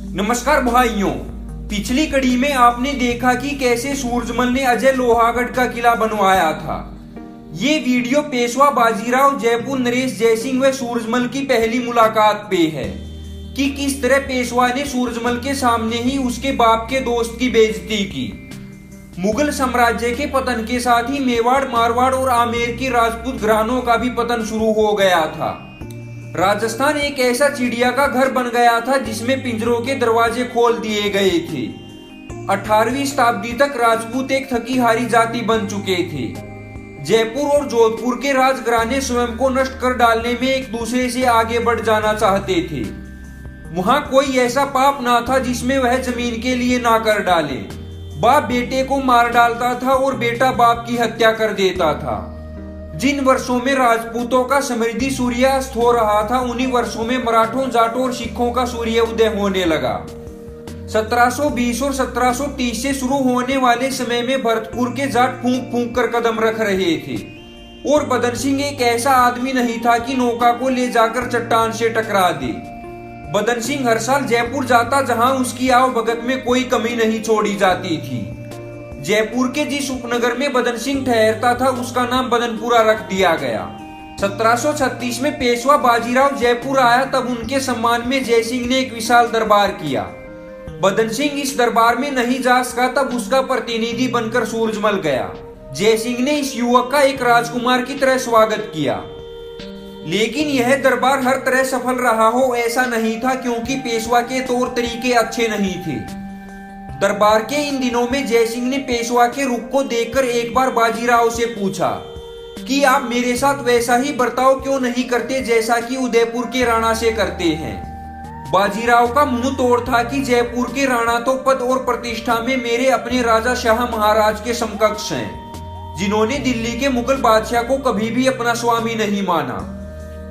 नमस्कार भाइयों, पिछली कड़ी में आपने देखा कि कैसे सूरजमल ने अजय लोहागढ़ का किला बनवाया था। ये वीडियो पेशवा बाजीराव जयपुर नरेश जयसिंह व सूरजमल की पहली मुलाकात पे है कि किस तरह पेशवा ने सूरजमल के सामने ही उसके बाप के दोस्त की बेइज्जती की। मुगल साम्राज्य के पतन के साथ ही मेवाड़, मारवाड़ और आमेर की राजपूत घरानों का भी पतन शुरू हो गया था। राजस्थान एक ऐसा चिड़िया का घर बन गया था जिसमें पिंजरों के दरवाजे खोल दिए गए थे। 18वीं शताब्दी तक राजपूत एक थकी हारी जाति बन चुके थे। जयपुर और जोधपुर के राजघराने स्वयं को नष्ट कर डालने में एक दूसरे से आगे बढ़ जाना चाहते थे। वहां कोई ऐसा पाप ना था जिसमें वह जमीन के लिए ना कर डाले। बाप बेटे को मार डालता था और बेटा बाप की हत्या कर देता था। जिन वर्षों में राजपूतों का समृद्धि सूर्यास्त हो रहा था, उन्हीं वर्षों में मराठों, जाटों और सिखों का सूर्य उदय होने लगा। 1720 और 1730 से शुरू होने वाले समय में भरतपुर के जाट फूंक फूंक कर कदम रख रहे थे और बदन सिंह एक ऐसा आदमी नहीं था कि नौका को ले जाकर चट्टान से टकरा दे। बदन सिंह हर साल जयपुर जाता, जहां उसकी आवभगत में कोई कमी नहीं छोड़ी जाती थी। जयपुर के जिस उपनगर में बदन सिंह ठहरता था, उसका नाम बदनपुरा रख दिया गया। 1736 में पेशवा बाजीराव जयपुर आया, तब उनके सम्मान में जयसिंह ने एक विशाल दरबार किया। बदन सिंह इस दरबार में नहीं जा सका, तब उसका प्रतिनिधि बनकर सूरजमल गया। जयसिंह ने इस युवक का एक राजकुमार की तरह स्वागत किया, लेकिन यह दरबार हर तरह सफल रहा हो ऐसा नहीं था, क्योंकि पेशवा के तौर तरीके अच्छे नहीं थे। दरबार के इन दिनों में जयसिंह ने पेशवा के रुख को देखकर एक बार बाजीराव से पूछा कि आप मेरे साथ वैसा ही बर्ताव क्यों नहीं करते जैसा कि उदयपुर के राणा से करते हैं। बाजीराव का मुंह तोड़ था कि जयपुर के राणा तो पद और प्रतिष्ठा में मेरे अपने राजा शाह महाराज के समकक्ष हैं, जिन्होंने दिल्ली के मुगल बादशाह को कभी भी अपना स्वामी नहीं माना,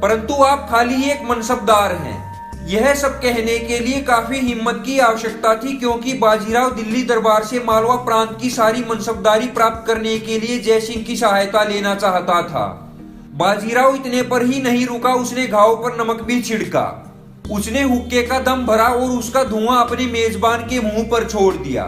परंतु आप खाली एक मनसबदार हैं। यह सब कहने के लिए काफी हिम्मत की आवश्यकता थी, क्योंकि बाजीराव दिल्ली दरबार से मालवा प्रांत की सारी मनसबदारी प्राप्त करने के लिए जयसिंह की सहायता लेना चाहता था। बाजीराव इतने पर ही नहीं रुका, उसने घाव पर नमक भी छिड़का। उसने हुक्के का दम भरा और उसका धुआं अपने मेजबान के मुंह पर छोड़ दिया।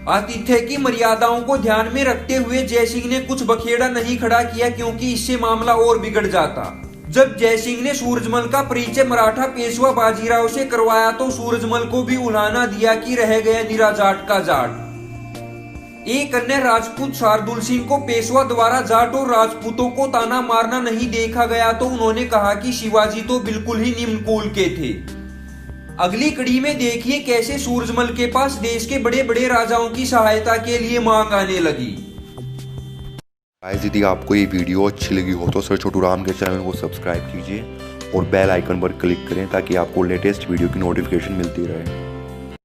आतिथ्य की मर्यादाओं को ध्यान में रखते हुए जयसिंह ने कुछ बखेड़ा नहीं खड़ा किया, क्योंकि इससे मामला और बिगड़ जाता। जब जयसिंह ने सूरजमल का परिचय मराठा पेशवा बाजीराव से करवाया, तो सूरजमल को भी उलाहना दिया कि रह गया निरा जाट का जाट। एक अन्य राजपूत शार्दुल सिंह को पेशवा द्वारा जाट और राजपूतों को ताना मारना नहीं देखा गया, तो उन्होंने कहा कि शिवाजी तो बिल्कुल ही निम्न कुल के थे। अगली कड़ी में देखिए कैसे सूरजमल के पास देश के बड़े बड़े राजाओं की सहायता के लिए मांग आने लगी। गाइस, यदि आपको ये वीडियो अच्छी लगी हो तो सर छोटू राम के चैनल को सब्सक्राइब कीजिए और बेल आइकन पर क्लिक करें ताकि आपको लेटेस्ट वीडियो की नोटिफिकेशन मिलती रहे।